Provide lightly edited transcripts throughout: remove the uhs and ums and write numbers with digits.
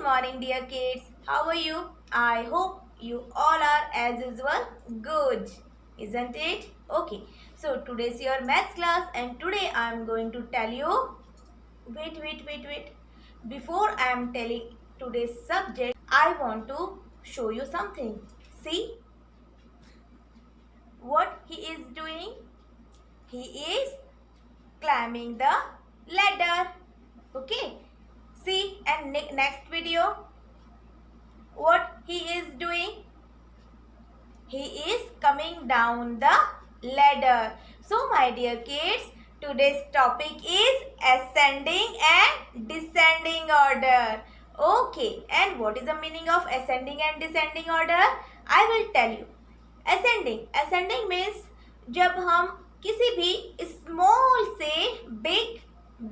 morning, dear kids. How are you? I hope you all are as usual good, isn't it? Okay, so today's your maths class and today I am going to tell you. Wait. Before I am telling today's subject, I want to show you something. See what he is doing? He is climbing the ladder. Okay, see, and next video what he is doing? He is coming down the ladder. So my dear kids, today's topic is ascending and descending order. Okay, and what is the meaning of ascending and descending order? I will tell you. Ascending means जब हम किसी भी small से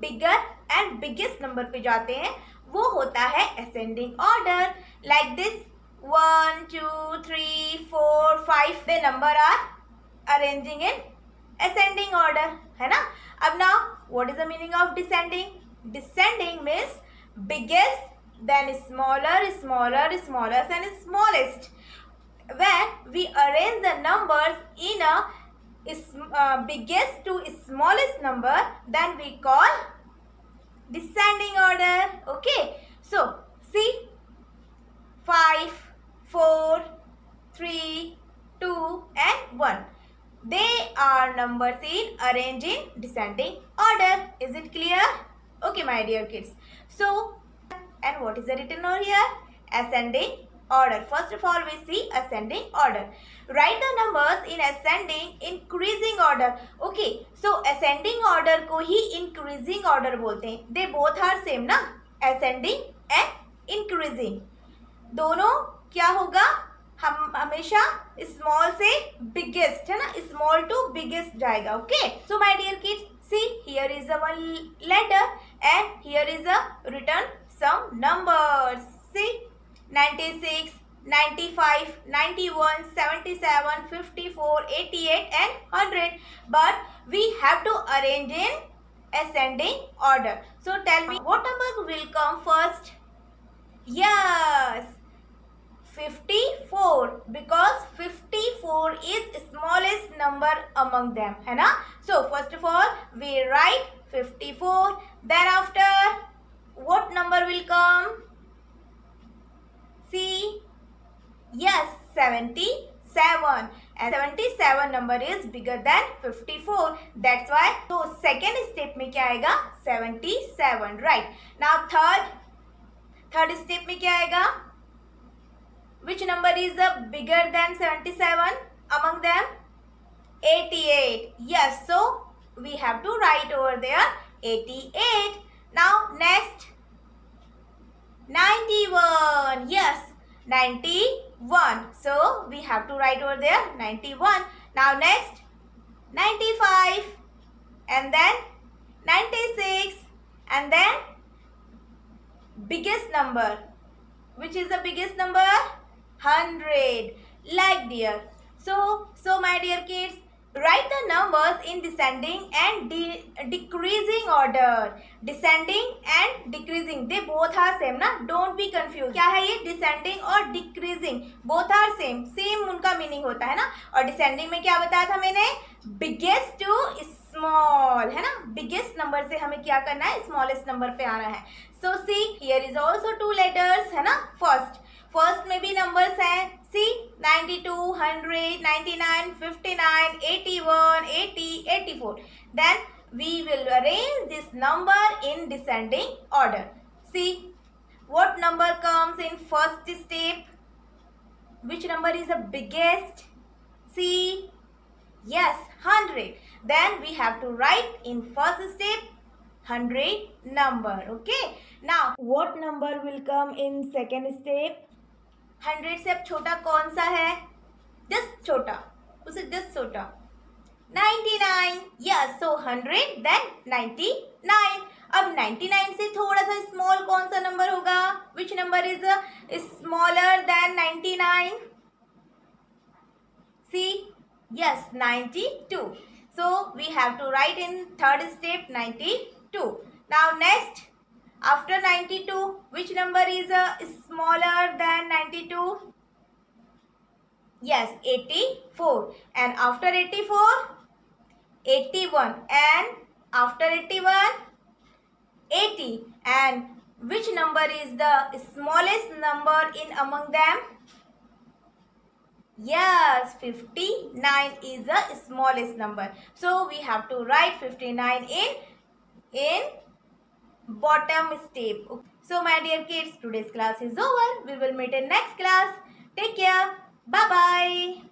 bigger and biggest number पे जाते हैं वो होता है ascending order. Like this 1, 2, 3, 4, 5 the number are arranging in ascending order, है ना. अब now what is the meaning of descending? Descending means biggest then smaller and smallest. When we arrange the numbers in a biggest to smallest number, then we call descending order. Okay, so see 5, 4, 3, 2 and 1. They are numbers in arranging descending order. Is it clear? Okay, my dear kids. So, and what is written over here? Ascending order. First of all, we see ascending order. Write the numbers in ascending increasing order. Okay, so ascending order को ही increasing order बोलते हैं. They both are same ना? Ascending and increasing. दोनों क्या होगा? हम हमेशा small से biggest है ना? Small to biggest जाएगा. Okay. So my dear kids, see here is a one ladder and here is a written some numbers. See 96, 95, 91, 77, 54, 88 and 100. But we have to arrange in ascending order. So tell me what number will come first? Yes, 54, because 54 is smallest number among them, है ना? So first of all we write 54. Then after what number will come? See, yes, 77, and 77 number is bigger than 54. That's why. So second step में क्या आएगा? 77, right? Now third step में क्या आएगा? Which number is bigger than 77 among them? 88. Yes, so we have to write over there 88. Now next 91. Yes, 91. So we have to write over there 91. Now next 95 and then 96 and then biggest number. Which is the biggest number? 100. Like dear. So my dear kids, write the numbers in descending and decreasing order. Descending and decreasing, they both are same ना. Don't be confused. क्या है ये? Descending और decreasing both are same. Same उनका meaning होता है ना. और descending में क्या बताया था मैंने? Biggest to small, है ना. Biggest number से हमें क्या करना है? Smallest number पे आना है. So see, here is also two letters, है ना. First में भी numbers हैं. See 92, 100, 99, 59, 81, 80, 84. Then we will arrange this number in descending order. See what number comes in first step? Which number is the biggest? See, yes, 100. Then we have to write in first step 100 number. Okay. Now what number will come in second step? 100 से अब छोटा कौन सा है? Just छोटा, उसे just छोटा 99. Yes, सो 100 then 99. अब 99 से थोड़ा सा स्मॉल कौन सा नंबर होगा? Which number is smaller than 99? See, yes, 92. So we have to write in third step 92. Now next After 92, which number is smaller than 92? Yes, 84. And after 84, 81. And after 81, 80. And which number is the smallest number in among them? Yes, 59 is the smallest number. So we have to write 59 in bottom step. So my dear kids, today's class is over. We will meet in next class. Take care. Bye bye.